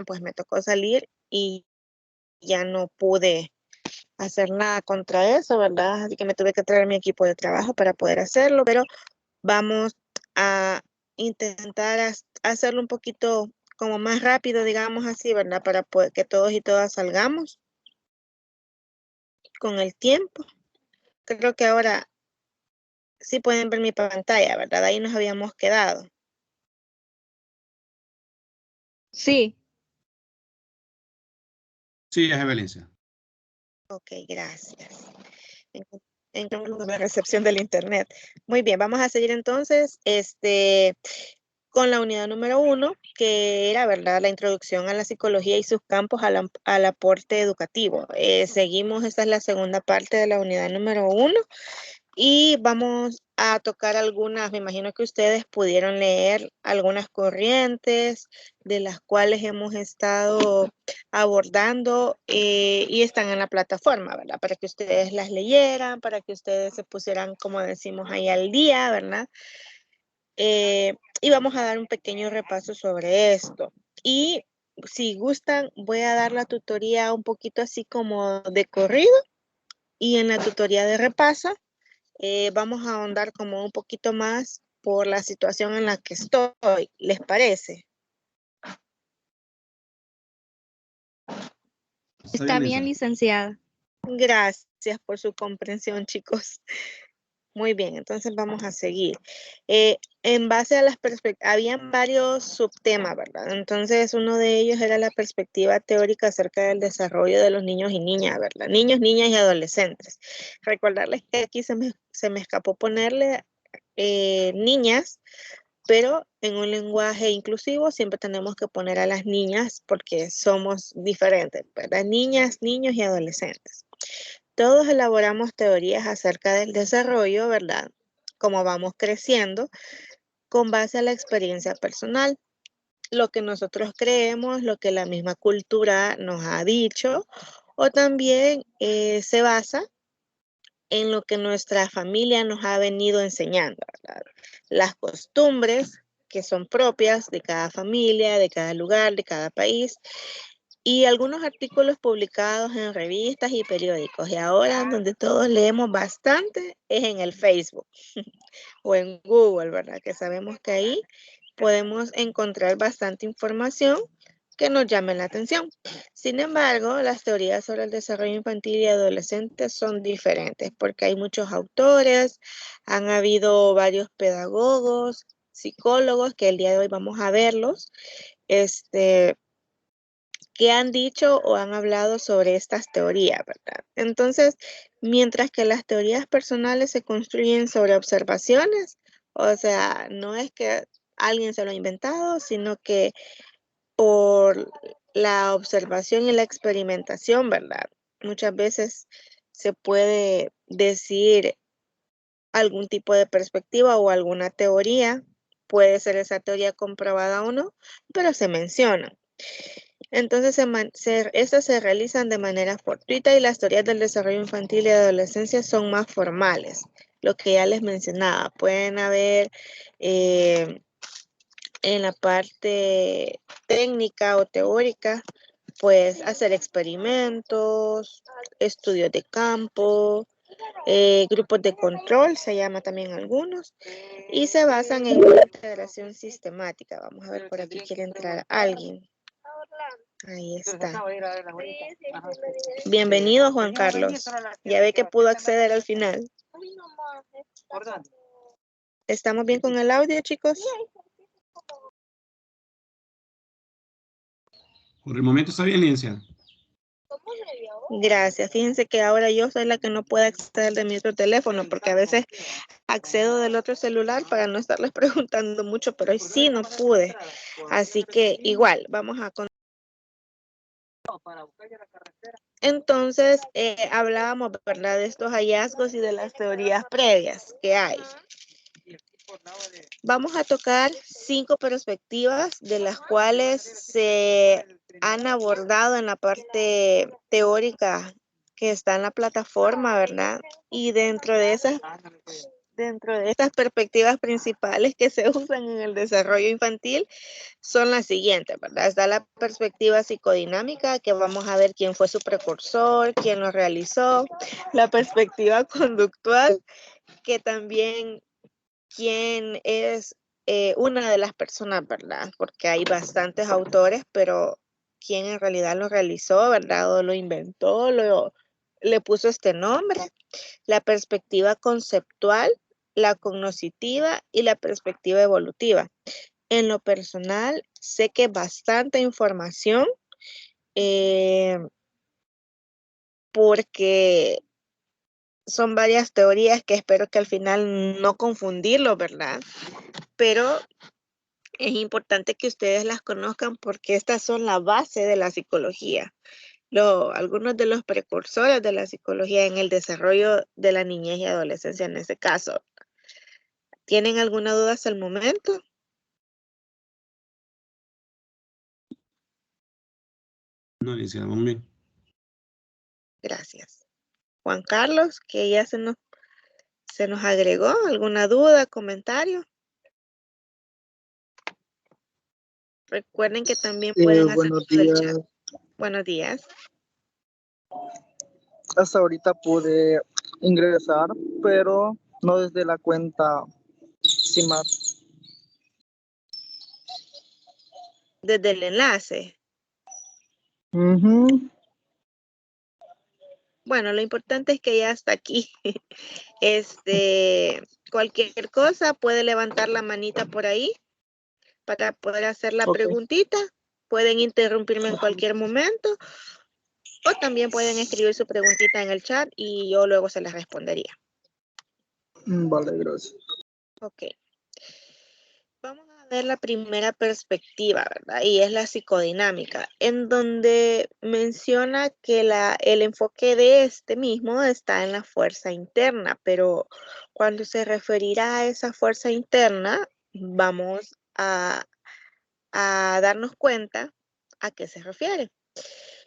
pues me tocó salir y ya no pude hacer nada contra eso, ¿verdad? Así que me tuve que traer mi equipo de trabajo para poder hacerlo, pero vamos a intentar hacerlo un poquito como más rápido, digamos así, ¿verdad? Para poder que todos y todas salgamos con el tiempo. Creo que ahora sí pueden ver mi pantalla, ¿verdad? Ahí nos habíamos quedado. Sí. Sí, es Evelyn. Ok, gracias. En la recepción del internet. Muy bien, vamos a seguir entonces con la unidad número 1, que era, ¿verdad?, la introducción a la psicología y sus campos al aporte educativo. Seguimos, esta es la segunda parte de la unidad número 1. Y vamos a tocar algunas, me imagino que ustedes pudieron leer algunas corrientes de las cuales hemos estado abordando y están en la plataforma, ¿verdad? Para que ustedes las leyeran, para que ustedes se pusieran, como decimos, ahí al día, ¿verdad? Y vamos a dar un pequeño repaso sobre esto. Y si gustan, voy a dar la tutoría un poquito así como de corrido y en la tutoría de repaso vamos a ahondar como un poquito más por la situación en la que estoy. ¿Les parece? Está bien, licenciada. Gracias por su comprensión, chicos. Muy bien, entonces vamos a seguir. En base a las perspectivas, habían varios subtemas, ¿verdad? Entonces uno de ellos era la perspectiva teórica acerca del desarrollo de los niños y niñas, ¿verdad? Niños, niñas y adolescentes. Recordarles que aquí se me escapó ponerle niñas, pero en un lenguaje inclusivo siempre tenemos que poner a las niñas porque somos diferentes, ¿verdad? Niñas, niños y adolescentes. Todos elaboramos teorías acerca del desarrollo, ¿verdad? Como vamos creciendo, con base a la experiencia personal, lo que nosotros creemos, lo que la misma cultura nos ha dicho, o también se basa en lo que nuestra familia nos ha venido enseñando, ¿verdad? Las costumbres que son propias de cada familia, de cada lugar, de cada país, y algunos artículos publicados en revistas y periódicos. Y ahora donde todos leemos bastante es en el Facebook o en Google, ¿verdad? Que sabemos que ahí podemos encontrar bastante información que nos llame la atención. Sin embargo, las teorías sobre el desarrollo infantil y adolescente son diferentes porque hay muchos autores, han habido varios pedagogos, psicólogos, que el día de hoy vamos a verlos, que han dicho o han hablado sobre estas teorías, ¿verdad? Entonces, mientras que las teorías personales se construyen sobre observaciones, o sea, no es que alguien se lo ha inventado, sino que por la observación y la experimentación, ¿verdad? Muchas veces se puede decir algún tipo de perspectiva o alguna teoría, puede ser esa teoría comprobada o no, pero se menciona. Entonces, estas se realizan de manera fortuita y las teorías del desarrollo infantil y adolescencia son más formales. Lo que ya les mencionaba, pueden haber en la parte técnica o teórica, pues hacer experimentos, estudios de campo, grupos de control, se llama también algunos, y se basan en una integración sistemática. Vamos a ver, por aquí quiere entrar alguien. Ahí está. Bienvenido, Juan Carlos. Ya ve que pudo acceder al final. ¿Estamos bien con el audio, chicos? Por el momento está bien, licenciada. Gracias. Fíjense que ahora yo soy la que no puede acceder de mi otro teléfono porque a veces accedo del otro celular para no estarles preguntando mucho, pero hoy sí no pude. Así que igual, vamos a continuar. Entonces, hablábamos, ¿verdad?, de estos hallazgos y de las teorías previas que hay. Vamos a tocar 5 perspectivas de las cuales se han abordado en la parte teórica que está en la plataforma, ¿verdad? Y dentro de esas dentro de estas perspectivas principales que se usan en el desarrollo infantil son las siguientes, ¿verdad? Está la perspectiva psicodinámica, que vamos a ver quién fue su precursor, quién lo realizó. La perspectiva conductual, que también quién es una de las personas, ¿verdad? Porque hay bastantes autores, pero quién en realidad lo realizó, ¿verdad? O lo inventó, le puso este nombre. La perspectiva conceptual, la cognoscitiva y la perspectiva evolutiva. En lo personal, sé que bastante información porque son varias teorías que espero que al final no confundirlo, ¿verdad? Pero es importante que ustedes las conozcan porque estas son la base de la psicología. Algunos de los precursores de la psicología en el desarrollo de la niñez y adolescencia en este caso. ¿Tienen alguna duda hasta el momento? No, licenciada, muy bien. Gracias. Juan Carlos, que ya se nos agregó. ¿Alguna duda, comentario? Recuerden que también pueden hacer Buenos el días. chat. Buenos días. Hasta ahorita pude ingresar, pero no desde la cuenta CIMAT. Desde el enlace. Bueno, lo importante es que ya está aquí. Cualquier cosa puede levantar la manita por ahí para poder hacer la preguntita. Pueden interrumpirme en cualquier momento o también pueden escribir su preguntita en el chat y yo luego se las respondería. Vale, gracias. Ok. Vamos a ver la primera perspectiva, ¿verdad? Y es la psicodinámica, en donde menciona que el enfoque de este mismo está en la fuerza interna, pero cuando se referirá a esa fuerza interna, vamos a darnos cuenta a qué se refiere.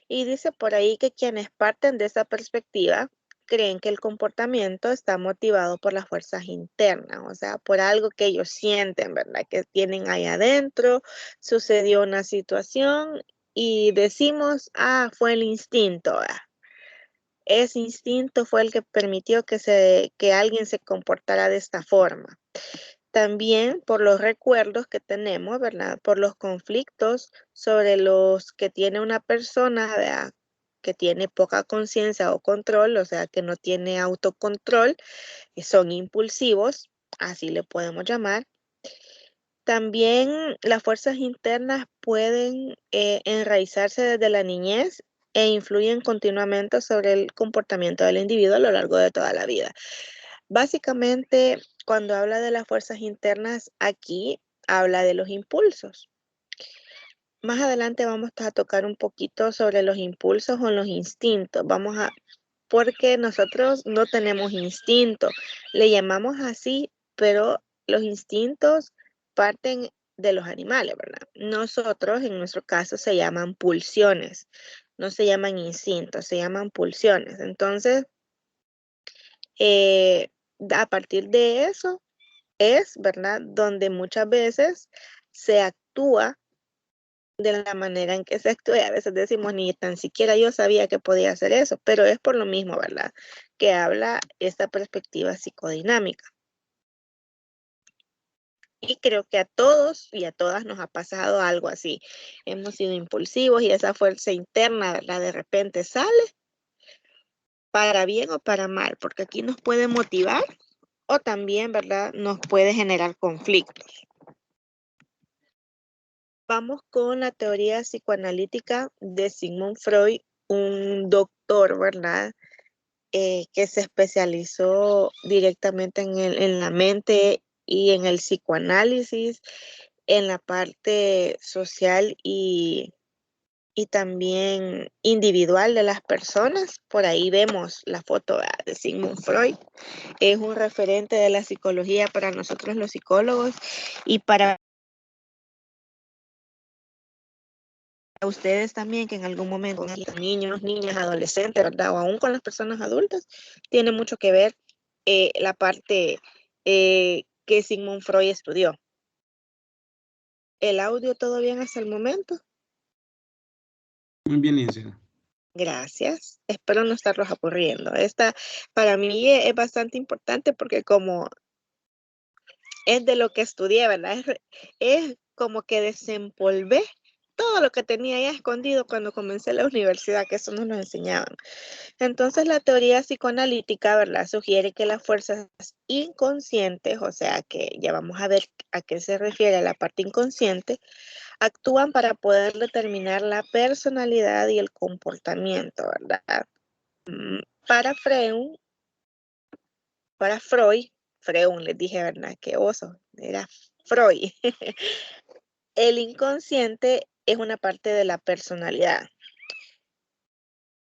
Y dice por ahí que quienes parten de esa perspectiva creen que el comportamiento está motivado por las fuerzas internas, o sea, por algo que ellos sienten, ¿verdad? Que tienen ahí adentro, sucedió una situación y decimos, fue el instinto, ¿verdad? Ese instinto fue el que permitió que alguien se comportara de esta forma. También por los recuerdos que tenemos, ¿verdad? Por los conflictos sobre los que tiene una persona, ¿verdad? Que tiene poca conciencia o control, o sea, que no tiene autocontrol, son impulsivos, así le podemos llamar. También las fuerzas internas pueden enraizarse desde la niñez e influyen continuamente sobre el comportamiento del individuo a lo largo de toda la vida. Básicamente, cuando habla de las fuerzas internas, aquí habla de los impulsos. Más adelante vamos a tocar un poquito sobre los impulsos o los instintos. Porque nosotros no tenemos instinto, le llamamos así, pero los instintos parten de los animales, ¿verdad? Nosotros, en nuestro caso, se llaman pulsiones, no se llaman instintos, se llaman pulsiones. Entonces, a partir de eso es, ¿verdad? Donde muchas veces se actúa de la manera en que se actúa. A veces decimos, ni tan siquiera yo sabía que podía hacer eso, pero es por lo mismo, ¿verdad? Que habla esta perspectiva psicodinámica. Y creo que a todos y a todas nos ha pasado algo así. Hemos sido impulsivos y esa fuerza interna, ¿verdad? De repente sale para bien o para mal, porque aquí nos puede motivar o también, ¿verdad? Nos puede generar conflictos. Vamos con la teoría psicoanalítica de Sigmund Freud, un doctor, ¿verdad? Que se especializó directamente en la mente y en el psicoanálisis, en la parte social y también individual de las personas. Por ahí vemos la foto de Sigmund Freud. Es un referente de la psicología para nosotros los psicólogos y para ustedes también, que en algún momento, niños, niñas, adolescentes, ¿verdad? O aún con las personas adultas, tiene mucho que ver la parte que Sigmund Freud estudió. ¿El audio todo bien hasta el momento? Muy bien, licenciada. Gracias. Espero no estarlos aburriendo. Esta para mí es bastante importante porque como es de lo que estudié, ¿verdad? Es como que desempolvé todo lo que tenía ya escondido cuando comencé la universidad, que eso no nos enseñaban. Entonces la teoría psicoanalítica, ¿verdad? Sugiere que las fuerzas inconscientes, o sea que ya vamos a ver a qué se refiere la parte inconsciente, actúan para poder determinar la personalidad y el comportamiento, ¿verdad? Para Freud, Freud, les dije, ¿verdad? Qué oso, era Freud. El inconsciente es una parte de la personalidad.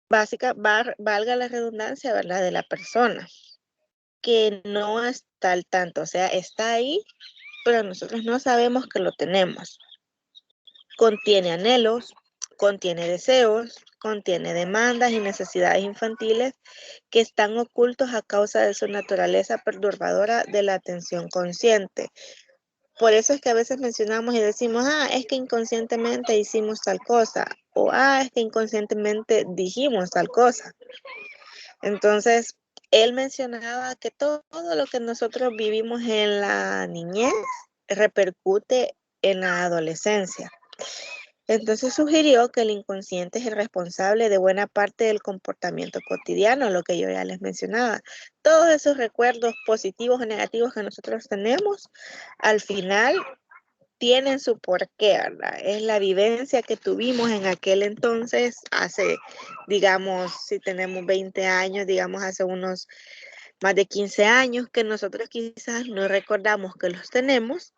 Valga la redundancia, ¿verdad? De la persona, que no está al tanto, o sea, está ahí, pero nosotros no sabemos que lo tenemos. Contiene anhelos, contiene deseos, contiene demandas y necesidades infantiles que están ocultos a causa de su naturaleza perturbadora de la atención consciente. Por eso es que a veces mencionamos y decimos, es que inconscientemente hicimos tal cosa, o es que inconscientemente dijimos tal cosa. Entonces, él mencionaba que todo lo que nosotros vivimos en la niñez repercute en la adolescencia. Entonces sugirió que el inconsciente es el responsable de buena parte del comportamiento cotidiano, lo que yo ya les mencionaba. Todos esos recuerdos positivos o negativos que nosotros tenemos, al final tienen su porqué, ¿verdad? Es la vivencia que tuvimos en aquel entonces, hace, digamos, si tenemos 20 años, digamos, hace unos más de 15 años, que nosotros quizás no recordamos que los tenemos,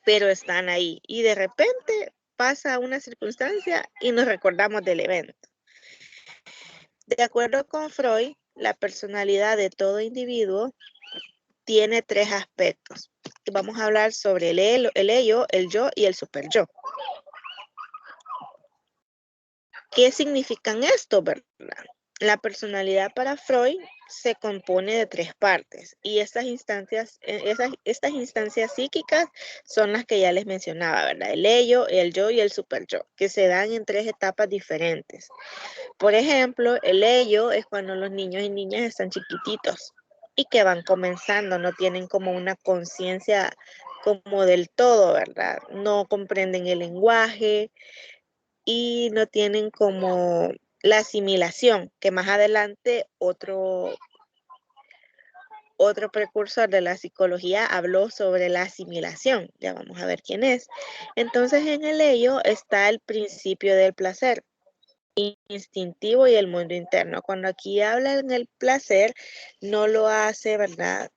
pero están ahí. Y de repente pasa una circunstancia y nos recordamos del evento. De acuerdo con Freud, la personalidad de todo individuo tiene 3 aspectos. Vamos a hablar sobre el ello, el yo y el superyo. ¿Qué significan esto, verdad? La personalidad para Freud se compone de 3 partes y estas instancias psíquicas son las que ya les mencionaba, ¿verdad? El ello, el yo y el superyo, que se dan en 3 etapas diferentes. Por ejemplo, el ello es cuando los niños y niñas están chiquititos y que van comenzando, no tienen como una conciencia como del todo, ¿verdad? No comprenden el lenguaje y no tienen como la asimilación, que más adelante otro precursor de la psicología habló sobre la asimilación. Ya vamos a ver quién es. Entonces, en el ello está el principio del placer instintivo y el mundo interno. Cuando aquí habla en el placer, no lo hace, ¿verdad?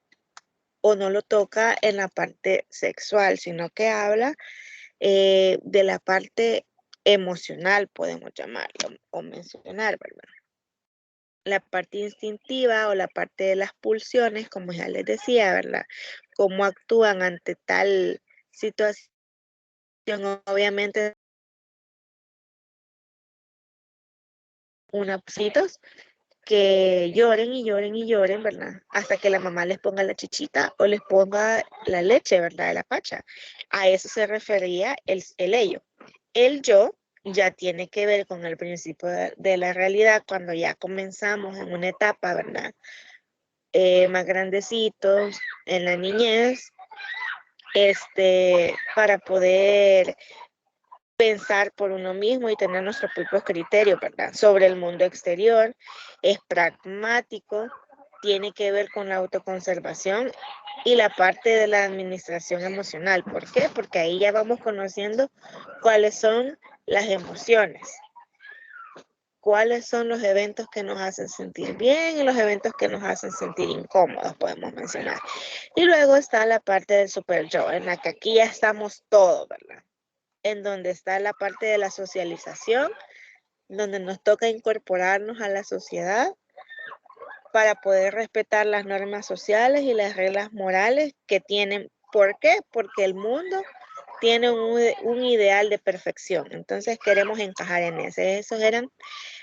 O no lo toca en la parte sexual, sino que habla de la parte emocional, podemos llamarlo, o mencionar, ¿verdad? La parte instintiva o la parte de las pulsiones, como ya les decía, ¿verdad? Cómo actúan ante tal situación, obviamente, unapsitos que lloren y lloren y lloren, ¿verdad? Hasta que la mamá les ponga la chichita o les ponga la leche, ¿verdad? De la pacha. A eso se refería el ello. El yo ya tiene que ver con el principio de la realidad cuando ya comenzamos en una etapa, ¿verdad? Más grandecitos, en la niñez, para poder pensar por uno mismo y tener nuestros propios criterios, ¿verdad? Sobre el mundo exterior, es pragmático, tiene que ver con la autoconservación y la parte de la administración emocional. ¿Por qué? Porque ahí ya vamos conociendo cuáles son las emociones, cuáles son los eventos que nos hacen sentir bien y los eventos que nos hacen sentir incómodos, podemos mencionar. Y luego está la parte del super yo, en la que aquí ya estamos todos, ¿verdad? En donde está la parte de la socialización, donde nos toca incorporarnos a la sociedad para poder respetar las normas sociales y las reglas morales que tienen. ¿Por qué? Porque el mundo tiene un ideal de perfección. Entonces queremos encajar en ese. Esas eran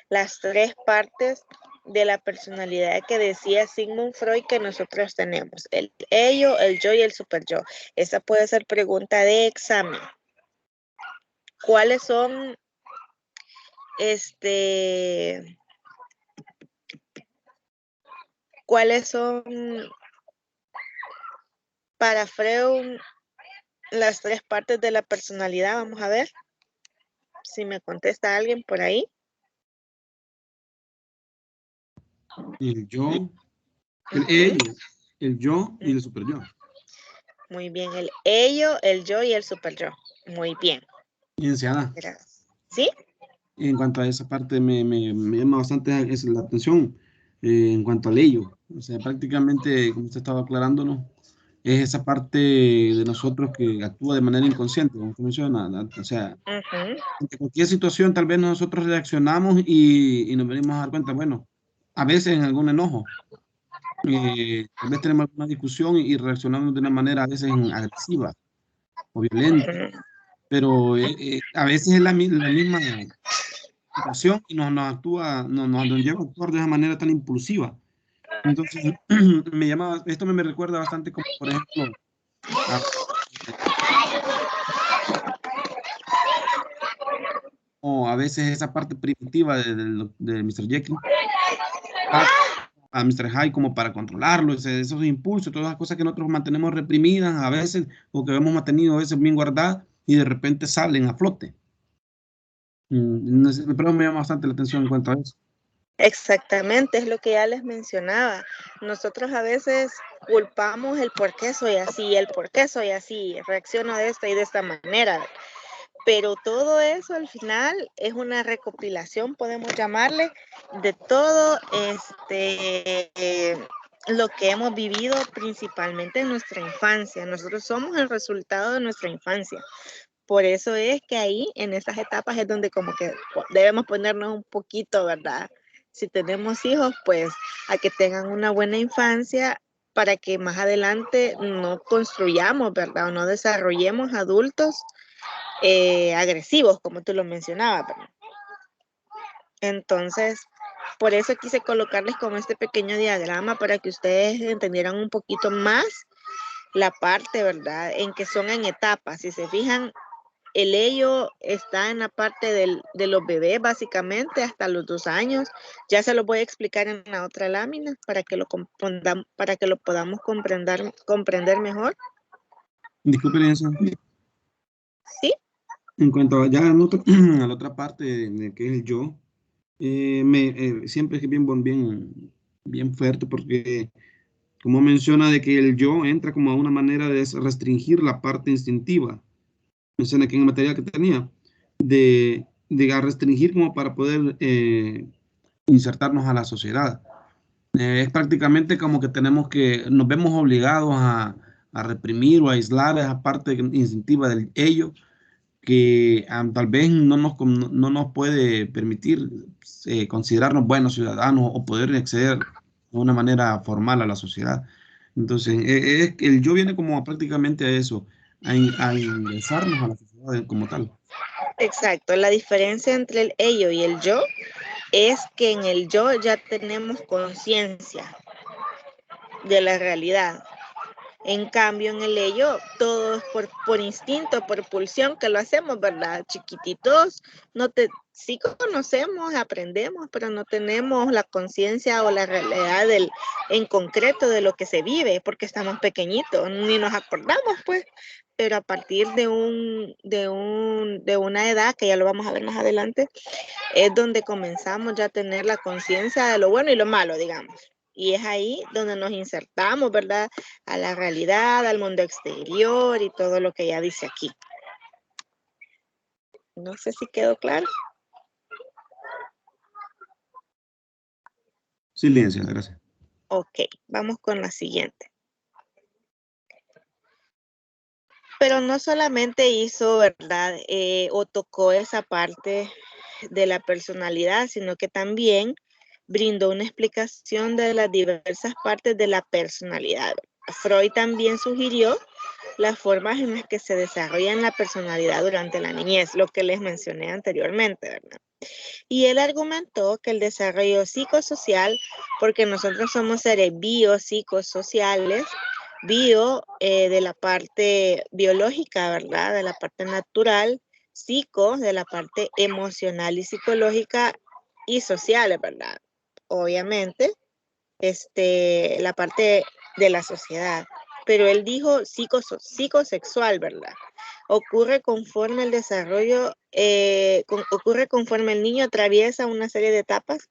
las 3 partes de la personalidad que decía Sigmund Freud que nosotros tenemos. El ello, el yo y el super yo. Esa puede ser pregunta de examen. ¿Cuáles son para Freud las 3 partes de la personalidad? Vamos a ver si me contesta alguien por ahí. El yo, el ello, el yo y el super yo. Muy bien, el ello, el yo y el super yo. Muy bien. Bien, Seana. ¿Sí? En cuanto a esa parte me llama bastante la atención en cuanto al ello. O sea, prácticamente, como usted estaba aclarándonos, es esa parte de nosotros que actúa de manera inconsciente, como usted menciona. O sea, ante cualquier situación tal vez nosotros reaccionamos y nos venimos a dar cuenta, bueno, a veces en algún enojo, tal vez tenemos alguna discusión y reaccionamos de una manera a veces agresiva o violenta, pero a veces es la misma situación y nos lleva a actuar de esa manera tan impulsiva. Entonces, esto me recuerda bastante como, por ejemplo, a veces esa parte primitiva de Mr. Jekyll a Mr. Hyde como para controlarlo, esos impulsos, todas las cosas que nosotros mantenemos reprimidas a veces o que hemos mantenido a veces bien guardadas y de repente salen a flote. Pero me llama bastante la atención en cuanto a eso. Exactamente, es lo que ya les mencionaba. Nosotros a veces culpamos el por qué soy así, el por qué soy así, reacciono de esta y de esta manera. Pero todo eso al final es una recopilación, podemos llamarle, de todo lo que hemos vivido principalmente en nuestra infancia. Nosotros somos el resultado de nuestra infancia. Por eso es que ahí, en esas etapas, es donde como que debemos ponernos un poquito, ¿verdad? Si tenemos hijos, pues a que tengan una buena infancia para que más adelante no construyamos, ¿verdad? O no desarrollemos adultos agresivos, como tú lo mencionabas, ¿verdad? Entonces, por eso quise colocarles como este pequeño diagrama para que ustedes entendieran un poquito más la parte, ¿verdad? En que son en etapas. Si se fijan, el ello está en la parte de los bebés, básicamente, hasta los 2 años. Ya se lo voy a explicar en la otra lámina para que lo podamos comprender mejor. Disculpe, licenciada. ¿Sí? En cuanto ya a la otra parte de que es el yo, siempre es bien fuerte porque como menciona de que el yo entra como a una manera de restringir la parte instintiva. Menciona que en el material que tenía, de restringir como para poder insertarnos a la sociedad. Es prácticamente como que nos vemos obligados a reprimir o a aislar esa parte instintiva del ello que tal vez no nos puede permitir considerarnos buenos ciudadanos o poder acceder de una manera formal a la sociedad. Entonces, el yo viene como prácticamente a eso, a ingresarnos a la sociedad como tal. Exacto. La diferencia entre el ello y el yo es que en el yo ya tenemos conciencia de la realidad. En cambio, en el ello, todo es por instinto, por pulsión que lo hacemos, ¿verdad? Chiquititos, sí conocemos, aprendemos, pero no tenemos la conciencia o la realidad en concreto de lo que se vive, porque estamos pequeñitos, ni nos acordamos, pues. Pero a partir de una edad, que ya lo vamos a ver más adelante, es donde comenzamos ya a tener la conciencia de lo bueno y lo malo, digamos. Y es ahí donde nos insertamos, ¿verdad? A la realidad, al mundo exterior y todo lo que ya dice aquí. No sé si quedó claro. Silencio, gracias. Ok, vamos con la siguiente. Pero no solamente hizo, ¿verdad? O tocó esa parte de la personalidad, sino que también brindó una explicación de las diversas partes de la personalidad. Freud también sugirió las formas en las que se desarrolla la personalidad durante la niñez, lo que les mencioné anteriormente, ¿verdad? Y él argumentó que el desarrollo psicosocial, porque nosotros somos seres biopsicosociales, bio de la parte biológica, ¿verdad? De la parte natural, psico de la parte emocional y psicológica y social, ¿verdad? Obviamente, la parte de la sociedad. Pero él dijo psicosexual, ¿verdad? Ocurre conforme el desarrollo, ocurre conforme el niño atraviesa una serie de etapas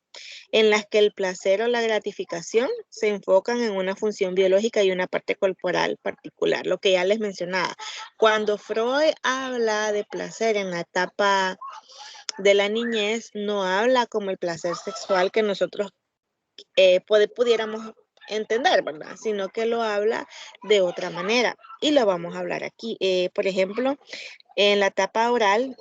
en las que el placer o la gratificación se enfocan en una función biológica y una parte corporal particular, lo que ya les mencionaba. Cuando Freud habla de placer en la etapa de la niñez, no habla como el placer sexual que nosotros pudiéramos entender, ¿verdad? Sino que lo habla de otra manera y lo vamos a hablar aquí. Por ejemplo, en la etapa oral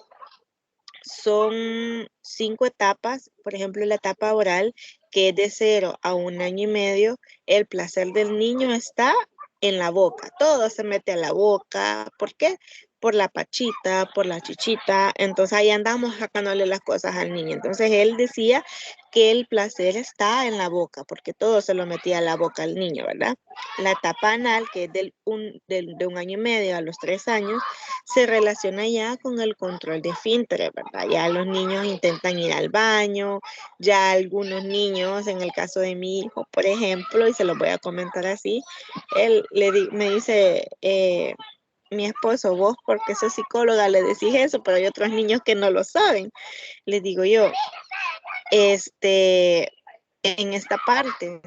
son 5 etapas. Por ejemplo, en la etapa oral, que es de 0 a 1 año y medio, el placer del niño está en la boca. Todo se mete a la boca. ¿Por qué? Por la pachita, por la chichita. Entonces ahí andamos sacándole las cosas al niño. Entonces él decía que el placer está en la boca, porque todo se lo metía a la boca al niño, ¿verdad? La etapa anal, que es de 1 año y medio a los 3 años, se relaciona ya con el control de esfínteres, ¿verdad? Ya los niños intentan ir al baño, ya algunos niños, en el caso de mi hijo, por ejemplo, y se los voy a comentar así, él me dice, mi esposo, vos porque sos psicóloga le decís eso, pero hay otros niños que no lo saben. Les digo yo, en esta parte,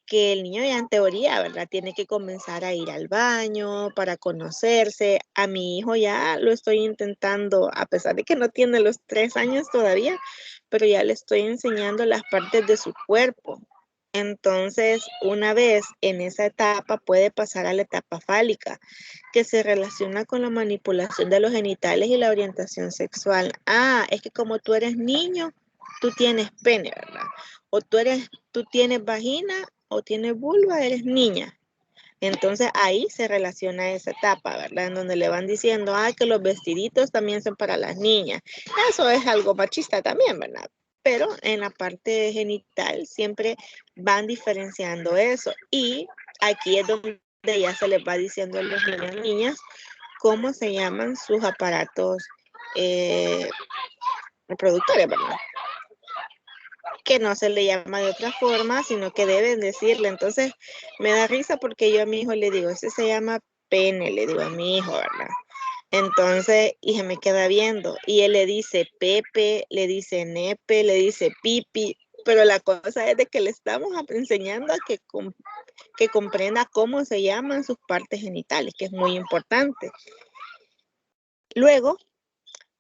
que el niño ya en teoría, ¿verdad? Tiene que comenzar a ir al baño para conocerse. A mi hijo ya lo estoy intentando, a pesar de que no tiene los 3 años todavía, pero ya le estoy enseñando las partes de su cuerpo. Entonces, una vez en esa etapa puede pasar a la etapa fálica, que se relaciona con la manipulación de los genitales y la orientación sexual. Ah, es que como tú eres niño, tú tienes pene, ¿verdad? O tú tienes vagina o tienes vulva, eres niña. Entonces ahí se relaciona esa etapa, ¿verdad? En donde le van diciendo, que los vestiditos también son para las niñas. Eso es algo machista también, ¿verdad? Pero en la parte genital siempre van diferenciando eso. Y aquí es donde ya se les va diciendo a los niños y niñas cómo se llaman sus aparatos reproductores, ¿verdad? Que no se le llama de otra forma, sino que deben decirle. Entonces, me da risa porque yo a mi hijo le digo, ese se llama pene, le digo a mi hijo, ¿verdad? Entonces, y se me queda viendo, y él le dice Pepe, le dice Nepe, le dice Pipi, pero la cosa es de que le estamos enseñando a que comprenda cómo se llaman sus partes genitales, que es muy importante. Luego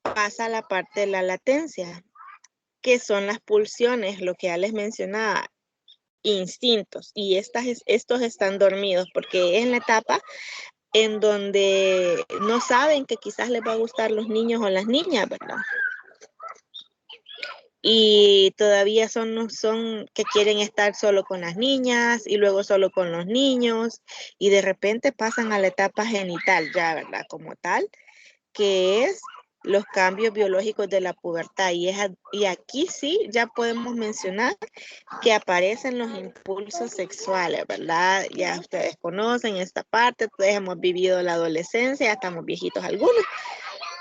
pasa la parte de la latencia, que son las pulsiones, lo que ya les mencionaba, instintos, y estos están dormidos porque es la etapa en donde no saben que quizás les va a gustar los niños o las niñas, ¿verdad? Y todavía son que quieren estar solo con las niñas y luego solo con los niños y de repente pasan a la etapa genital ya, ¿verdad? Como tal, que es los cambios biológicos de la pubertad. Y aquí sí ya podemos mencionar que aparecen los impulsos sexuales, ¿verdad? Ya ustedes conocen esta parte, todos hemos vivido la adolescencia, ya estamos viejitos algunos,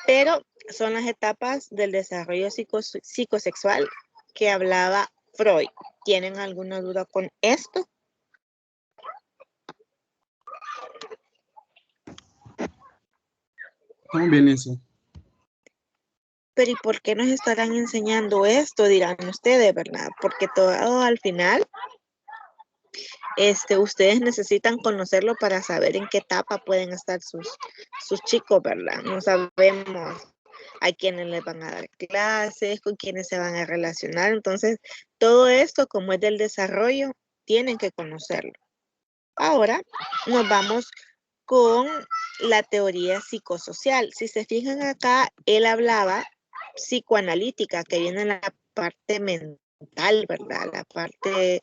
pero son las etapas del desarrollo psicosexual que hablaba Freud. ¿Tienen alguna duda con esto? ¿Cómo viene eso? Pero ¿y por qué nos estarán enseñando esto? Dirán ustedes, ¿verdad? Porque todo al final, ustedes necesitan conocerlo para saber en qué etapa pueden estar sus chicos, ¿verdad? No sabemos a quiénes les van a dar clases, con quiénes se van a relacionar. Entonces, todo esto, como es del desarrollo, tienen que conocerlo. Ahora nos vamos con la teoría psicosocial. Si se fijan acá, él hablaba psicoanalítica, que viene en la parte mental, ¿verdad? La parte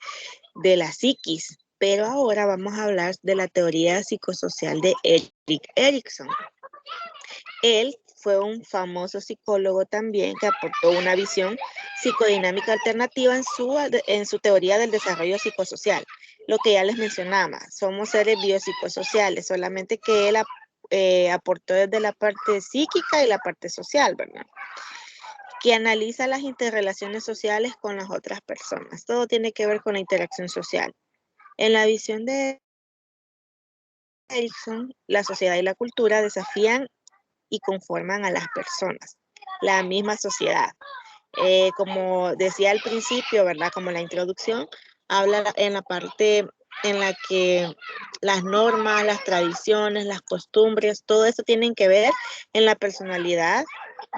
de la psiquis. Pero ahora vamos a hablar de la teoría psicosocial de Erik Erikson. Él fue un famoso psicólogo también que aportó una visión psicodinámica alternativa en su teoría del desarrollo psicosocial. Lo que ya les mencionaba, somos seres biopsicosociales, solamente que él aportó desde la parte psíquica y la parte social, ¿verdad? Que analiza las interrelaciones sociales con las otras personas. Todo tiene que ver con la interacción social. En la visión de Erikson, la sociedad y la cultura desafían y conforman a las personas, la misma sociedad. Como decía al principio, ¿verdad? Como la introducción, habla en la parte en la que las normas, las tradiciones, las costumbres, todo eso tienen que ver en la personalidad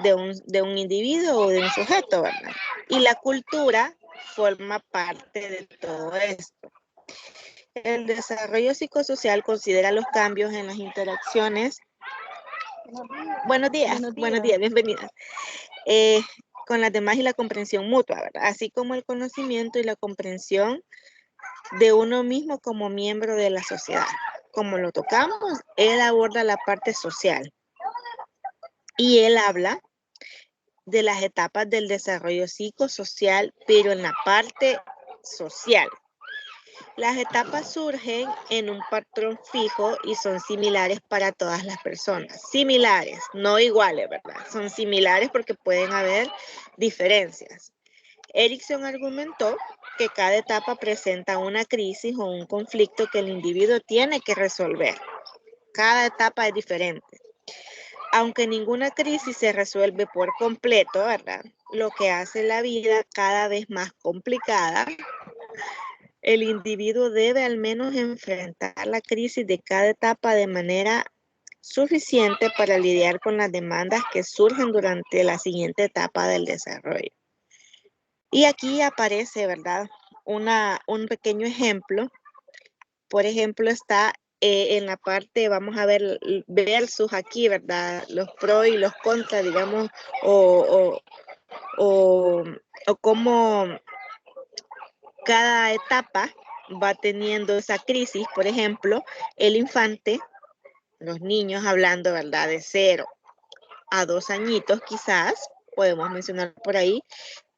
de un individuo o de un sujeto, ¿verdad? Y la cultura forma parte de todo esto. El desarrollo psicosocial considera los cambios en las interacciones. Buenos días, bienvenidas. Con las demás y la comprensión mutua, ¿verdad? Así como el conocimiento y la comprensión de uno mismo como miembro de la sociedad. Como lo tocamos, él aborda la parte social y él habla de las etapas del desarrollo psicosocial, pero en la parte social. Las etapas surgen en un patrón fijo y son similares para todas las personas. Similares, no iguales, ¿verdad? Son similares porque pueden haber diferencias. Erikson argumentó que cada etapa presenta una crisis o un conflicto que el individuo tiene que resolver. Cada etapa es diferente. Aunque ninguna crisis se resuelve por completo, ¿verdad? Lo que hace la vida cada vez más complicada. El individuo debe al menos enfrentar la crisis de cada etapa de manera suficiente para lidiar con las demandas que surgen durante la siguiente etapa del desarrollo. Y aquí aparece, ¿verdad? Un pequeño ejemplo. Por ejemplo, está en la parte, vamos a ver, versus aquí, ¿verdad? Los pros y los contras, digamos, o cómo cada etapa va teniendo esa crisis. Por ejemplo, el infante, los niños hablando, ¿verdad? De 0 a 2 añitos quizás, podemos mencionar por ahí,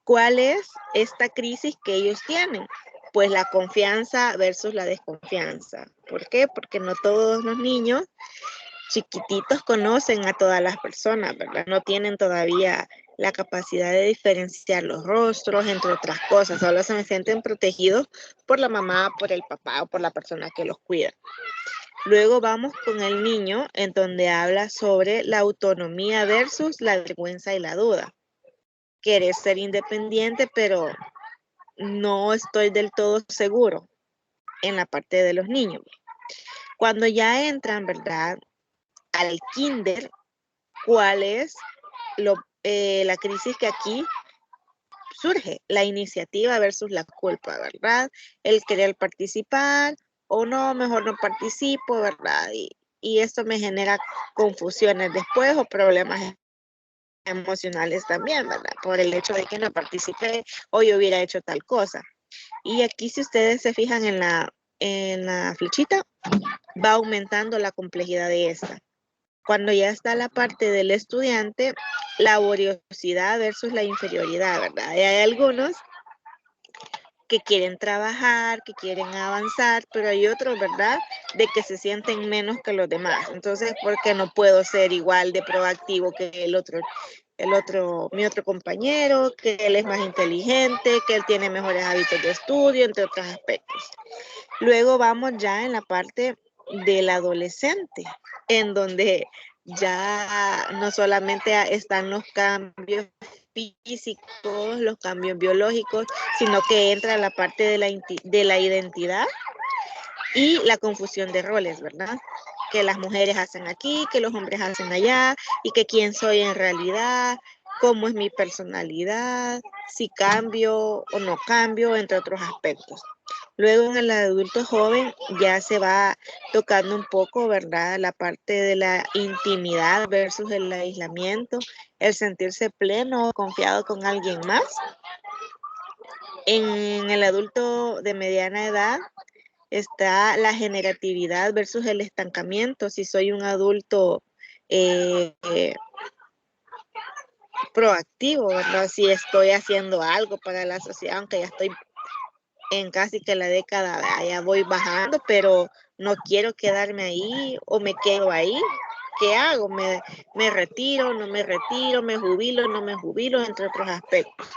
¿cuál es esta crisis que ellos tienen? Pues la confianza versus la desconfianza. ¿Por qué? Porque no todos los niños chiquititos conocen a todas las personas, ¿verdad? No tienen todavía la capacidad de diferenciar los rostros, entre otras cosas. Solo se sienten protegidos por la mamá, por el papá o por la persona que los cuida. Luego vamos con el niño, en donde habla sobre la autonomía versus la vergüenza y la duda. Querer ser independiente, pero no estoy del todo seguro en la parte de los niños. Cuando ya entran, ¿verdad?, al kinder, ¿cuál es la crisis que aquí surge? La iniciativa versus la culpa, ¿verdad? El querer participar o no, mejor no participo, ¿verdad? Y esto me genera confusiones después o problemas emocionales también, ¿verdad? Por el hecho de que no participé o yo hubiera hecho tal cosa. Y aquí, si ustedes se fijan en la flechita, va aumentando la complejidad de esta. Cuando ya está la parte del estudiante, laboriosidad versus la inferioridad, ¿verdad? Y hay algunos que quieren trabajar, que quieren avanzar, pero hay otros, ¿verdad?, de que se sienten menos que los demás. Entonces, ¿por qué no puedo ser igual de proactivo que mi otro compañero, que él es más inteligente, que él tiene mejores hábitos de estudio, entre otros aspectos? Luego vamos ya en la parte del adolescente, en donde ya no solamente están los cambios físicos, los cambios biológicos, sino que entra la parte de la identidad y la confusión de roles, ¿verdad? Que las mujeres hacen aquí, que los hombres hacen allá, y que quién soy en realidad, cómo es mi personalidad, si cambio o no cambio, entre otros aspectos. Luego en el adulto joven ya se va tocando un poco, ¿verdad?, la parte de la intimidad versus el aislamiento, el sentirse pleno o confiado con alguien más. En el adulto de mediana edad está la generatividad versus el estancamiento. Si soy un adulto proactivo, ¿verdad? Si estoy haciendo algo para la sociedad, aunque ya estoy en casi que la década, ya voy bajando, pero no quiero quedarme ahí o me quedo ahí. ¿Qué hago? ¿Me retiro, no me retiro, me jubilo, no me jubilo, entre otros aspectos?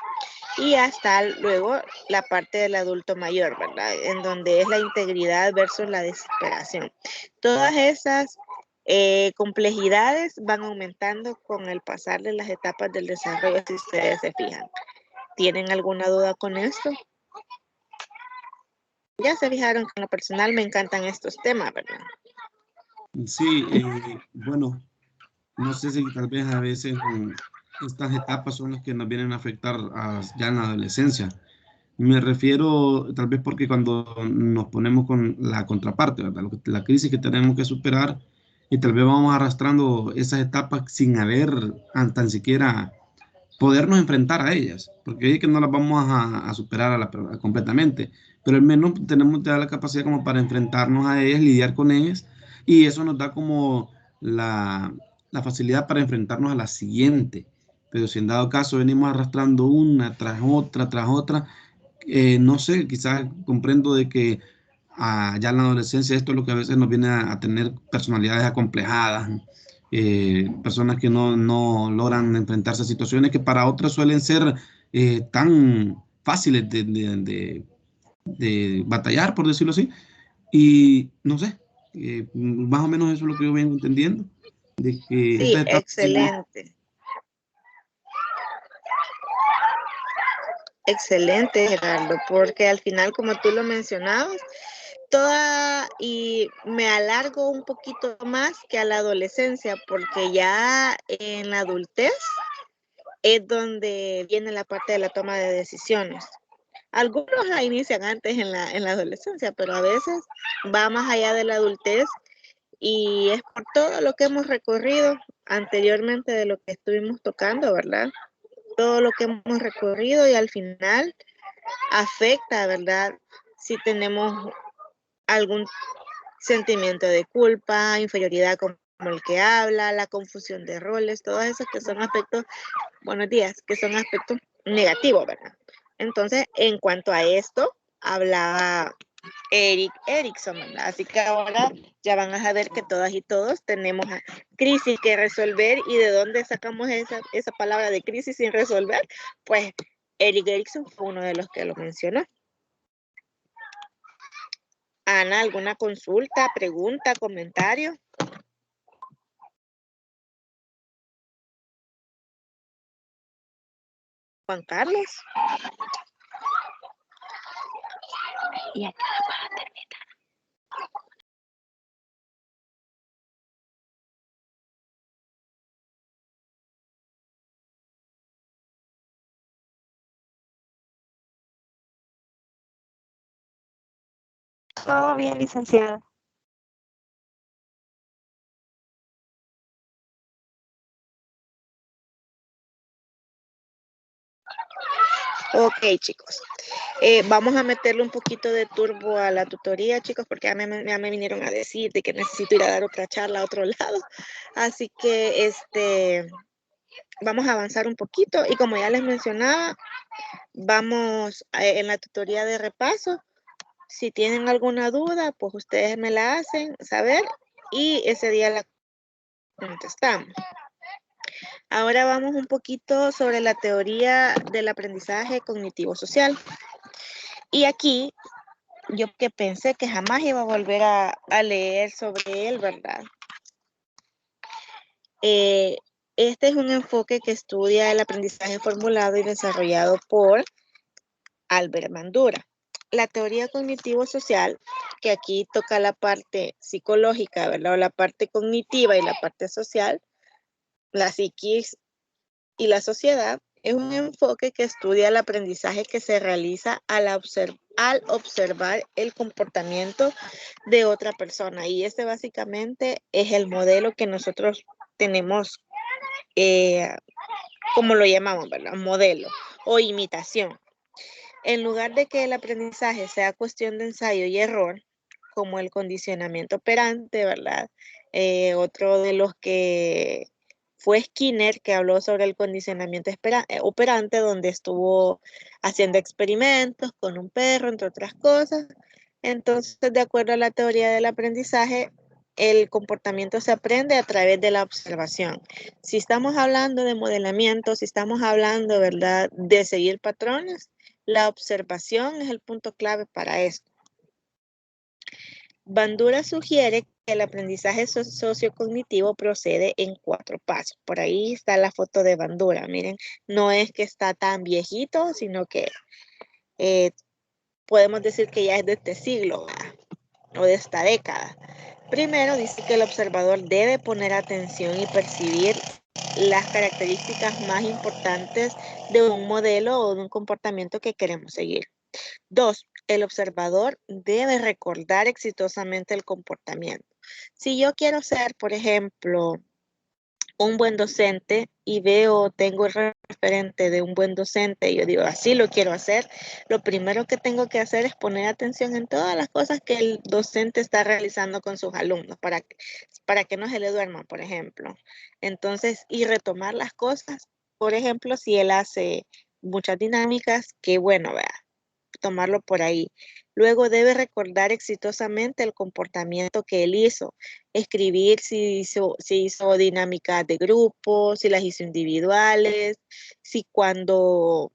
Y hasta luego la parte del adulto mayor, ¿verdad? En donde es la integridad versus la desesperación. Todas esas complejidades van aumentando con el pasar de las etapas del desarrollo, si ustedes se fijan. ¿Tienen alguna duda con esto? Ya se fijaron que en lo personal me encantan estos temas, ¿verdad? Sí, bueno, no sé si tal vez a veces estas etapas son las que nos vienen a afectar ya en la adolescencia. Me refiero tal vez porque cuando nos ponemos con la contraparte, ¿verdad? La crisis que tenemos que superar y tal vez vamos arrastrando esas etapas sin haber tan siquiera podernos enfrentar a ellas, porque es que no las vamos a superar completamente, pero al menos tenemos ya la capacidad como para enfrentarnos a ellas, lidiar con ellas, y eso nos da como la facilidad para enfrentarnos a la siguiente. Pero si en dado caso venimos arrastrando una tras otra, no sé, quizás comprendo de que ya en la adolescencia esto es lo que a veces nos viene a tener personalidades acomplejadas, personas que no logran enfrentarse a situaciones que para otras suelen ser tan fáciles de batallar, por decirlo así. Y no sé, más o menos eso es lo que yo vengo entendiendo, de que Sí, esta etapa... excelente. Excelente, Gerardo, porque al final, como tú lo mencionabas, y me alargo un poquito más que a la adolescencia, porque ya en la adultez es donde viene la parte de la toma de decisiones. Algunos la inician antes en la adolescencia, pero a veces va más allá de la adultez y es por todo lo que hemos recorrido anteriormente de lo que estuvimos tocando, ¿verdad? Todo lo que hemos recorrido y al final afecta, ¿verdad? Si tenemos algún sentimiento de culpa, inferioridad como el que habla, la confusión de roles, todos esos que son aspectos, buenos días, que son aspectos negativos, ¿verdad? Entonces, en cuanto a esto, hablaba Erik Erikson, ¿verdad? Así que ahora ya van a saber que todas y todos tenemos crisis que resolver. ¿Y de dónde sacamos esa palabra de crisis sin resolver? Pues Erik Erikson fue uno de los que lo mencionó. Ana, ¿alguna consulta, pregunta, comentario? Juan Carlos. Y acá para terminar. Todo bien, licenciada. Ok, chicos. Vamos a meterle un poquito de turbo a la tutoría, chicos, porque ya me vinieron a decir de que necesito ir a dar otra charla a otro lado. Así que vamos a avanzar un poquito. Y como ya les mencionaba, vamos en la tutoría de repaso. Si tienen alguna duda, pues ustedes me la hacen saber y ese día la contestamos. Ahora vamos un poquito sobre la teoría del aprendizaje cognitivo-social. Y aquí yo que pensé que jamás iba a volver a leer sobre él, ¿verdad? Este es un enfoque que estudia el aprendizaje formulado y desarrollado por Albert Bandura. La teoría cognitivo-social, que aquí toca la parte psicológica, ¿verdad? O la parte cognitiva y la parte social, la psiquis y la sociedad, es un enfoque que estudia el aprendizaje que se realiza al observar el comportamiento de otra persona. Y este básicamente es el modelo que nosotros tenemos, como lo llamamos, ¿verdad? Modelo o imitación. En lugar de que el aprendizaje sea cuestión de ensayo y error, como el condicionamiento operante, ¿verdad? Otro de los que fue Skinner que habló sobre el condicionamiento operante, donde estuvo haciendo experimentos con un perro, entre otras cosas. Entonces, de acuerdo a la teoría del aprendizaje, el comportamiento se aprende a través de la observación. Si estamos hablando de modelamiento, si estamos hablando, ¿verdad?, de seguir patrones, la observación es el punto clave para esto. Bandura sugiere que el aprendizaje sociocognitivo procede en 4 pasos. Por ahí está la foto de Bandura. Miren, no es que está tan viejito, sino que podemos decir que ya es de este siglo, ¿verdad?, o de esta década. Primero dice que el observador debe poner atención y percibir las características más importantes de un modelo o de un comportamiento que queremos seguir. 2. El observador debe recordar exitosamente el comportamiento. Si yo quiero ser, por ejemplo, un buen docente y tengo el referente de un buen docente y yo digo, así lo quiero hacer, lo primero que tengo que hacer es poner atención en todas las cosas que el docente está realizando con sus alumnos para que no se le duerman, por ejemplo. Entonces, y retomar las cosas, por ejemplo, si él hace muchas dinámicas, qué bueno, vea, tomarlo por ahí. Luego debe recordar exitosamente el comportamiento que él hizo. Escribir si hizo dinámicas de grupo, si las hizo individuales, si cuando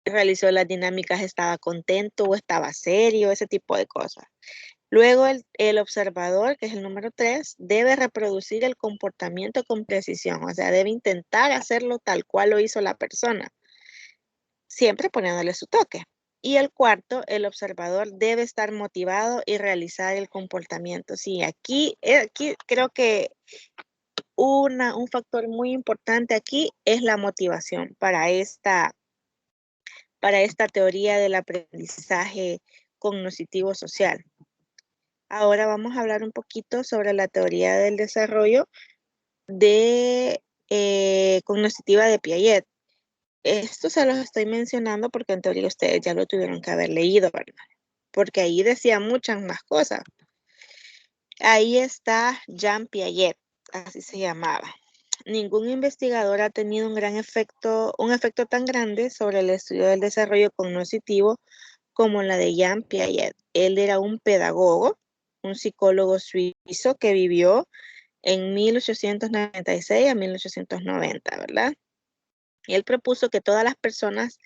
realizó las dinámicas estaba contento o estaba serio, ese tipo de cosas. Luego el observador, que es el número 3, debe reproducir el comportamiento con precisión, o sea, debe intentar hacerlo tal cual lo hizo la persona, siempre poniéndole su toque. Y el cuarto, el observador debe estar motivado y realizar el comportamiento. Sí, aquí creo que un factor muy importante aquí es la motivación para esta teoría del aprendizaje cognitivo social. Ahora vamos a hablar un poquito sobre la teoría del desarrollo cognitiva de Piaget. Esto se los estoy mencionando porque en teoría ustedes ya lo tuvieron que haber leído, ¿verdad? Porque ahí decía muchas más cosas. Ahí está Jean Piaget, así se llamaba. Ningún investigador ha tenido un efecto tan grande sobre el estudio del desarrollo cognitivo como la de Jean Piaget. Él era un pedagogo, un psicólogo suizo que vivió en 1896 a 1890, ¿verdad? Y él propuso que todas las personas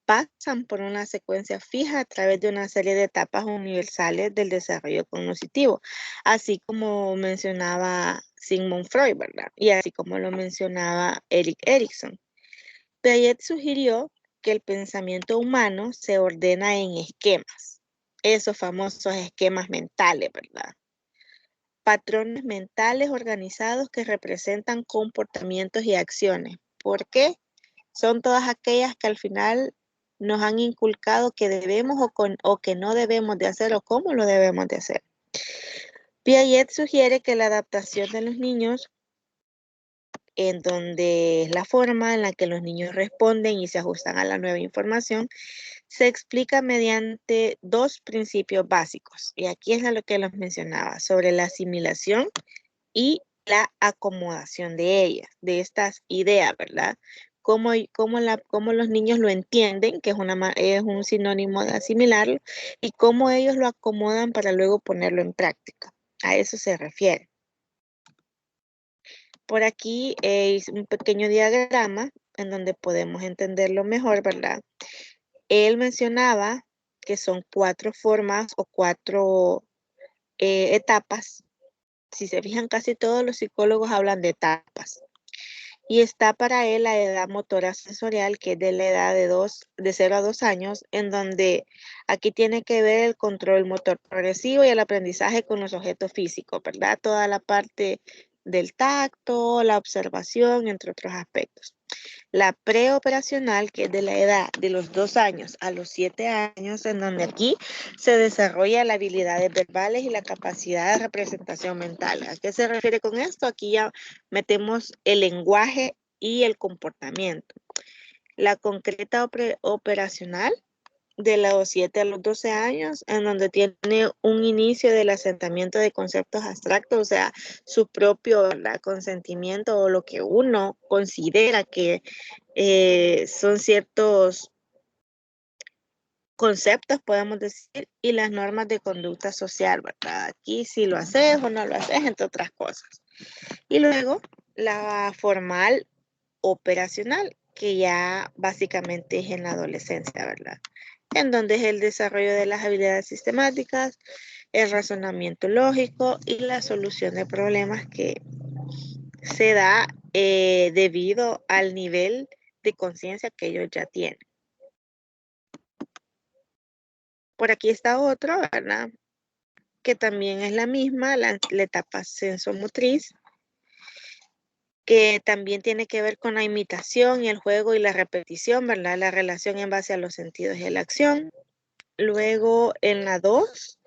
pasan por una secuencia fija a través de una serie de etapas universales del desarrollo cognitivo, así como mencionaba Sigmund Freud, ¿verdad? Y así como lo mencionaba Erik Erikson. Piaget sugirió que el pensamiento humano se ordena en esquemas, esos famosos esquemas mentales, ¿verdad? Patrones mentales organizados que representan comportamientos y acciones. ¿Por qué? Son todas aquellas que al final nos han inculcado que debemos o que no debemos de hacer o cómo lo debemos de hacer. Piaget sugiere que la adaptación de los niños, en donde es la forma en la que los niños responden y se ajustan a la nueva información, se explica mediante 2 principios básicos. Y aquí es a lo que los mencionaba, sobre la asimilación y la acomodación de ellas, de estas ideas, ¿verdad? Cómo los niños lo entienden, que es un sinónimo de asimilarlo, y cómo ellos lo acomodan para luego ponerlo en práctica. A eso se refiere. Por aquí hice un pequeño diagrama en donde podemos entenderlo mejor, ¿verdad? Él mencionaba que son 4 formas o 4 etapas. Si se fijan, casi todos los psicólogos hablan de etapas. Y está para él la edad motora sensorial, que es de la edad de 0 a 2 años, en donde aquí tiene que ver el control motor progresivo y el aprendizaje con los objetos físicos, ¿verdad? Toda la parte del tacto, la observación, entre otros aspectos. La preoperacional, que es de la edad de los 2 años a los 7 años, en donde aquí se desarrolla las habilidades verbales y la capacidad de representación mental. ¿A qué se refiere con esto? Aquí ya metemos el lenguaje y el comportamiento. La concreta operacional de los 7 a los 12 años, en donde tiene un inicio del asentamiento de conceptos abstractos, o sea, su propio, ¿verdad?, consentimiento o lo que uno considera que son ciertos conceptos, podemos decir, y las normas de conducta social, ¿verdad? Aquí si lo haces o no lo haces, entre otras cosas. Y luego la formal operacional, que ya básicamente es en la adolescencia, ¿verdad? En donde es el desarrollo de las habilidades sistemáticas, el razonamiento lógico y la solución de problemas que se da debido al nivel de conciencia que ellos ya tienen. Por aquí está otro, ¿verdad?, que también es la misma, la etapa sensomotriz, que también tiene que ver con la imitación y el juego y la repetición, ¿verdad? La relación en base a los sentidos y la acción. Luego, en la 2,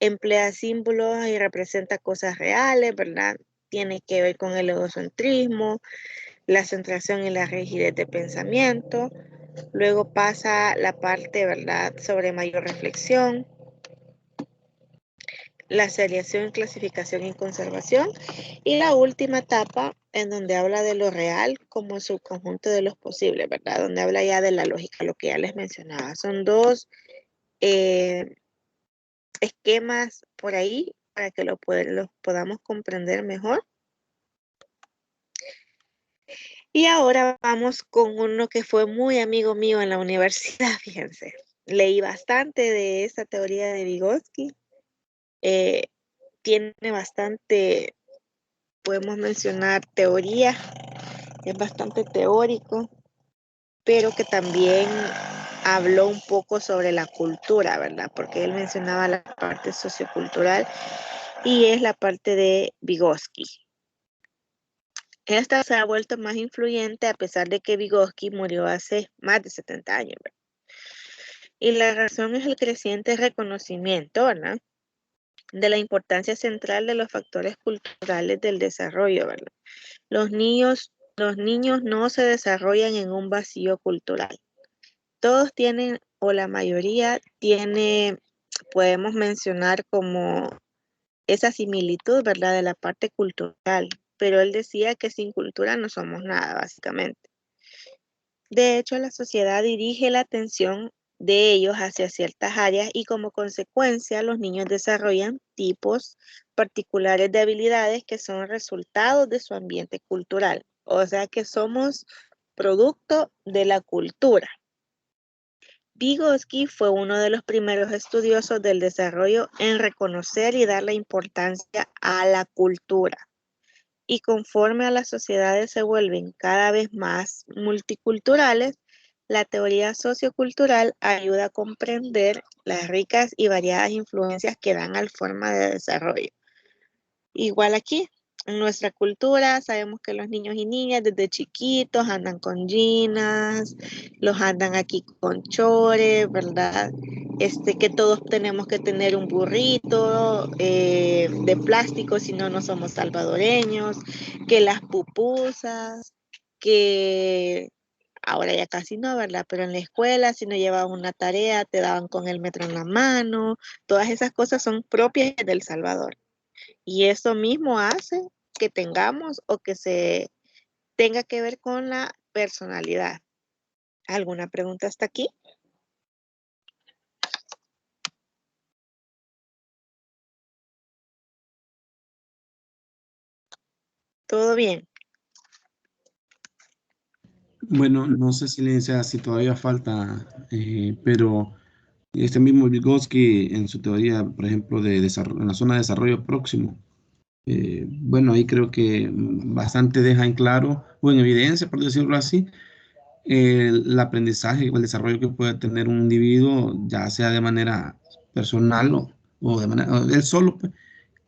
emplea símbolos y representa cosas reales, ¿verdad? Tiene que ver con el egocentrismo, la centración y la rigidez de pensamiento. Luego pasa la parte, ¿verdad?, sobre mayor reflexión, la seriación, clasificación y conservación. Y la última etapa, en donde habla de lo real como subconjunto de los posibles, ¿verdad? Donde habla ya de la lógica, lo que ya les mencionaba. Son dos esquemas por ahí para que los podamos comprender mejor. Y ahora vamos con uno que fue muy amigo mío en la universidad, fíjense. Leí bastante de esta teoría de Vygotsky. Tiene bastante, podemos mencionar, teoría, es bastante teórico, pero que también habló un poco sobre la cultura, ¿verdad? Porque él mencionaba la parte sociocultural y es la parte de Vygotsky. Esta se ha vuelto más influyente a pesar de que Vygotsky murió hace más de 70 años, ¿verdad? Y la razón es el creciente reconocimiento, ¿verdad?, de la importancia central de los factores culturales del desarrollo, ¿verdad? Los niños no se desarrollan en un vacío cultural. Todos tienen, o la mayoría tiene, podemos mencionar como esa similitud, ¿verdad?, de la parte cultural. Pero él decía que sin cultura no somos nada, básicamente. De hecho, la sociedad dirige la atención de ellos hacia ciertas áreas y como consecuencia los niños desarrollan tipos particulares de habilidades que son resultados de su ambiente cultural. O sea que somos producto de la cultura. Vygotsky fue uno de los primeros estudiosos del desarrollo en reconocer y dar la importancia a la cultura. Y conforme a las sociedades se vuelven cada vez más multiculturales, la teoría sociocultural ayuda a comprender las ricas y variadas influencias que dan al forma de desarrollo. Igual aquí, en nuestra cultura, sabemos que los niños y niñas desde chiquitos andan con ginas, los andan aquí con chores, ¿verdad? Que todos tenemos que tener un burrito de plástico, si no, no somos salvadoreños, que las pupusas, que ahora ya casi no, ¿verdad? Pero en la escuela, si no llevabas una tarea, te daban con el metro en la mano, todas esas cosas son propias del Salvador. Y eso mismo hace que tengamos o que se tenga que ver con la personalidad. ¿Alguna pregunta hasta aquí? ¿Todo bien? Bueno, no sé si todavía falta, pero este mismo Vygotsky en su teoría, por ejemplo, de en la zona de desarrollo próximo, bueno, ahí creo que bastante deja en claro o en evidencia, por decirlo así, el aprendizaje o el desarrollo que puede tener un individuo, ya sea de manera personal o de manera, o él solo, pues,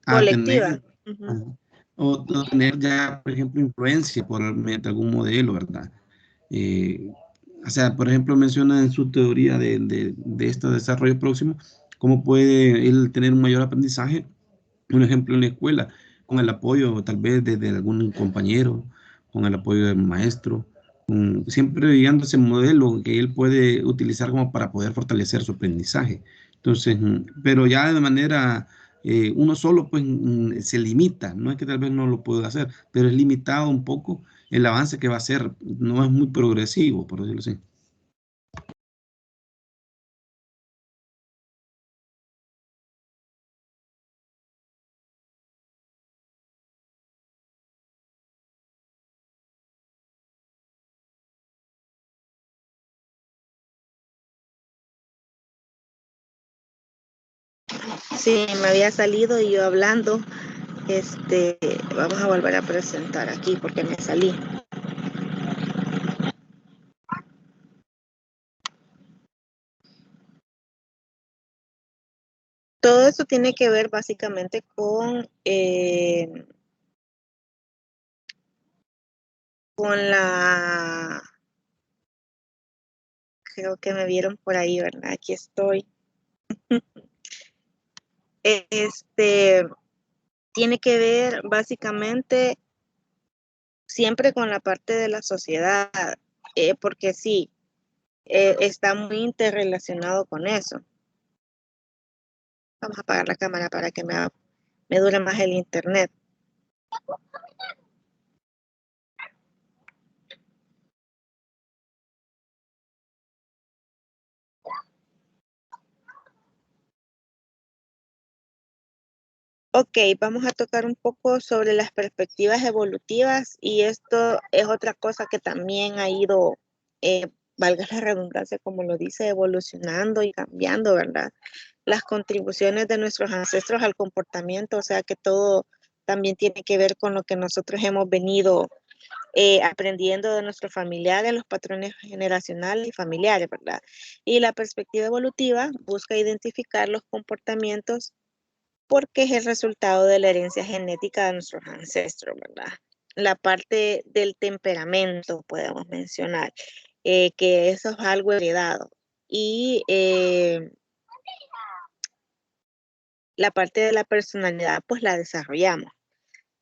a Colectiva. tener, o tener ya, por ejemplo, influencia por mediante algún modelo, ¿verdad? Eh, o sea, por ejemplo, menciona en su teoría de este desarrollo próximo, cómo puede él tener un mayor aprendizaje, un ejemplo en la escuela, con el apoyo tal vez de algún compañero, con el apoyo del maestro, siempre guiando ese modelo que él puede utilizar como para poder fortalecer su aprendizaje. Entonces, pero ya de manera, uno solo pues se limita, no es que tal vez no lo pueda hacer, pero es limitado un poco el avance que va a hacer, no es muy progresivo, por decirlo así. Sí, me había salido y yo hablando. Vamos a volver a presentar aquí porque me salí. Todo eso tiene que ver básicamente con creo que me vieron por ahí, ¿verdad? Aquí estoy. Tiene que ver básicamente siempre con la parte de la sociedad, porque sí, está muy interrelacionado con eso. Vamos a apagar la cámara para que me dure más el internet. Ok, vamos a tocar un poco sobre las perspectivas evolutivas y esto es otra cosa que también ha ido, valga la redundancia, como lo dice, evolucionando y cambiando, ¿verdad? Las contribuciones de nuestros ancestros al comportamiento, o sea que todo también tiene que ver con lo que nosotros hemos venido aprendiendo de nuestros familiares, los patrones generacionales y familiares, ¿verdad? Y la perspectiva evolutiva busca identificar los comportamientos porque es el resultado de la herencia genética de nuestros ancestros, ¿verdad? La parte del temperamento, podemos mencionar, que eso es algo heredado. Y la parte de la personalidad, pues la desarrollamos.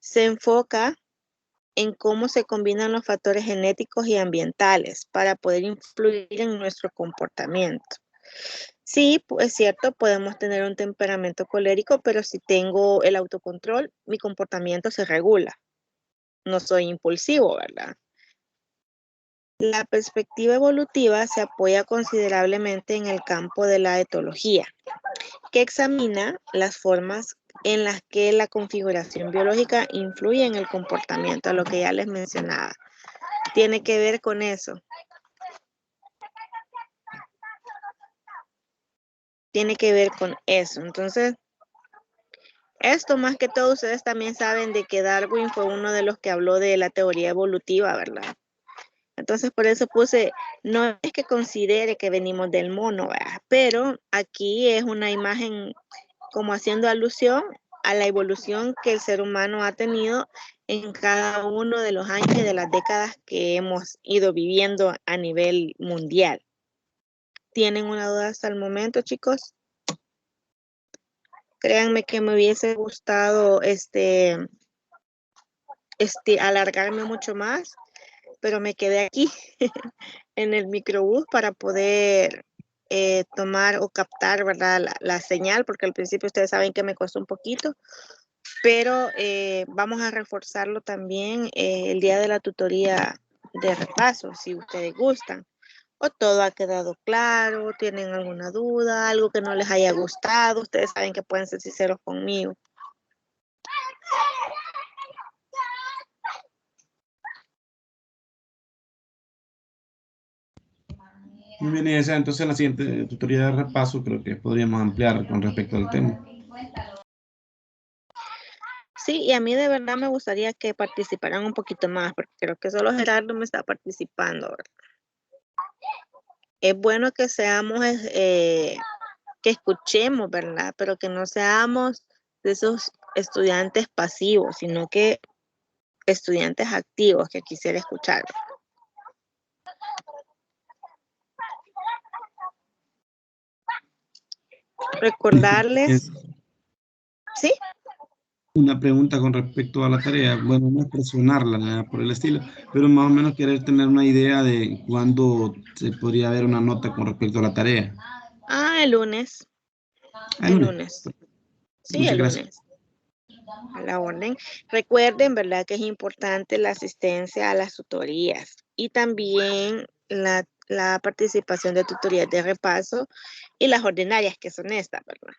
Se enfoca en cómo se combinan los factores genéticos y ambientales para poder influir en nuestro comportamiento. Sí, es cierto, podemos tener un temperamento colérico, pero si tengo el autocontrol, mi comportamiento se regula. No soy impulsivo, ¿verdad? La perspectiva evolutiva se apoya considerablemente en el campo de la etología, que examina las formas en las que la configuración biológica influye en el comportamiento, a lo que ya les mencionaba. Tiene que ver con eso. Tiene que ver con eso. Entonces, esto más que todo, ustedes también saben de que Darwin fue uno de los que habló de la teoría evolutiva, ¿verdad? Entonces, por eso puse, no es que considere que venimos del mono, ¿verdad? Pero aquí es una imagen como haciendo alusión a la evolución que el ser humano ha tenido en cada uno de los años y de las décadas que hemos ido viviendo a nivel mundial. ¿Tienen una duda hasta el momento, chicos? Créanme que me hubiese gustado alargarme mucho más, pero me quedé aquí en el microbús para poder tomar o captar, ¿verdad? La señal, porque al principio ustedes saben que me costó un poquito, pero vamos a reforzarlo también el día de la tutoría de repaso, si ustedes gustan. O todo ha quedado claro, tienen alguna duda, algo que no les haya gustado, ustedes saben que pueden ser sinceros conmigo. Muy bien, Elisa. Entonces en la siguiente tutoría de repaso creo que podríamos ampliar con respecto al tema. Sí, y a mí de verdad me gustaría que participaran un poquito más, porque creo que solo Gerardo me está participando, ¿verdad? Es bueno que seamos, que escuchemos, ¿verdad? Pero que no seamos de esos estudiantes pasivos, sino que estudiantes activos que quisiera escuchar. Recordarles, ¿sí? una pregunta con respecto a la tarea. Bueno, no es presionarla, nada por el estilo, pero más o menos querer tener una idea de cuándo se podría ver una nota con respecto a la tarea. El lunes. Ah, El lunes. lunes. Sí, Muchas el gracias. lunes. A la orden. Recuerden, ¿verdad?, que es importante la asistencia a las tutorías y también la participación de tutorías de repaso y las ordinarias, que son estas, ¿verdad?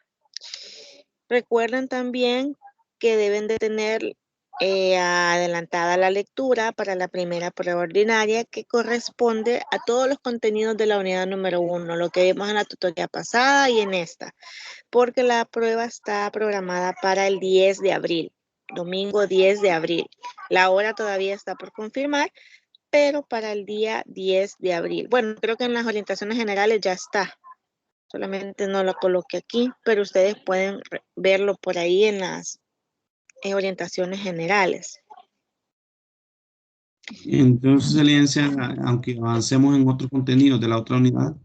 Recuerden también que deben de tener adelantada la lectura para la primera prueba ordinaria, que corresponde a todos los contenidos de la unidad número 1, lo que vimos en la tutoría pasada y en esta, porque la prueba está programada para el 10 de abril, domingo 10 de abril. La hora todavía está por confirmar, pero para el día 10 de abril. Bueno, creo que en las orientaciones generales ya está. Solamente no lo coloqué aquí, pero ustedes pueden verlo por ahí en las orientaciones generales. Entonces, Alianza, aunque avancemos en otros contenidos de la otra unidad,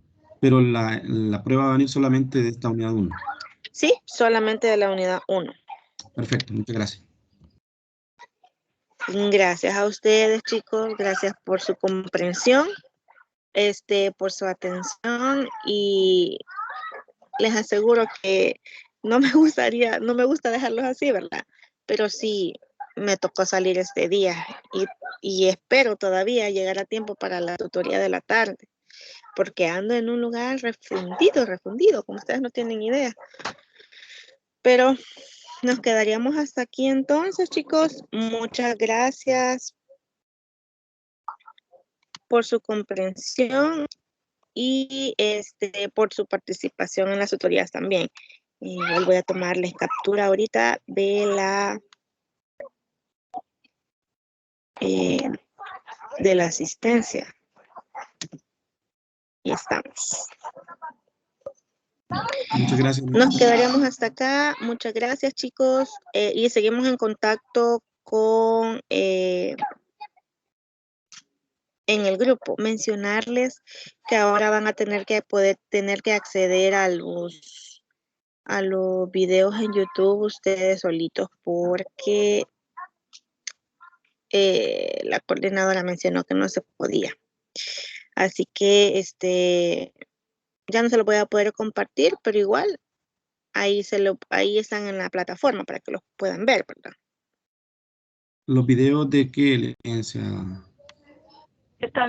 pero la prueba va a venir solamente de esta unidad 1. Sí, solamente de la unidad 1. Perfecto, muchas gracias. Gracias a ustedes, chicos. Gracias por su comprensión, por su atención, y les aseguro que no me gusta dejarlos así, ¿verdad? Pero sí me tocó salir este día y espero todavía llegar a tiempo para la tutoría de la tarde, porque ando en un lugar refundido, como ustedes no tienen idea. Pero nos quedaríamos hasta aquí entonces, chicos. Muchas gracias por su comprensión y por su participación en las tutorías también. Igual voy a tomarles captura ahorita de la asistencia. Y estamos. Muchas gracias. Nos quedaremos hasta acá. Muchas gracias, chicos. Y seguimos en contacto con en el grupo. Mencionarles que ahora van a tener que acceder a los videos en YouTube ustedes solitos, porque la coordinadora mencionó que no se podía. Así que ya no se lo voy a poder compartir, pero igual ahí están en la plataforma para que los puedan ver, ¿verdad? Los videos de qué, Alianza. Está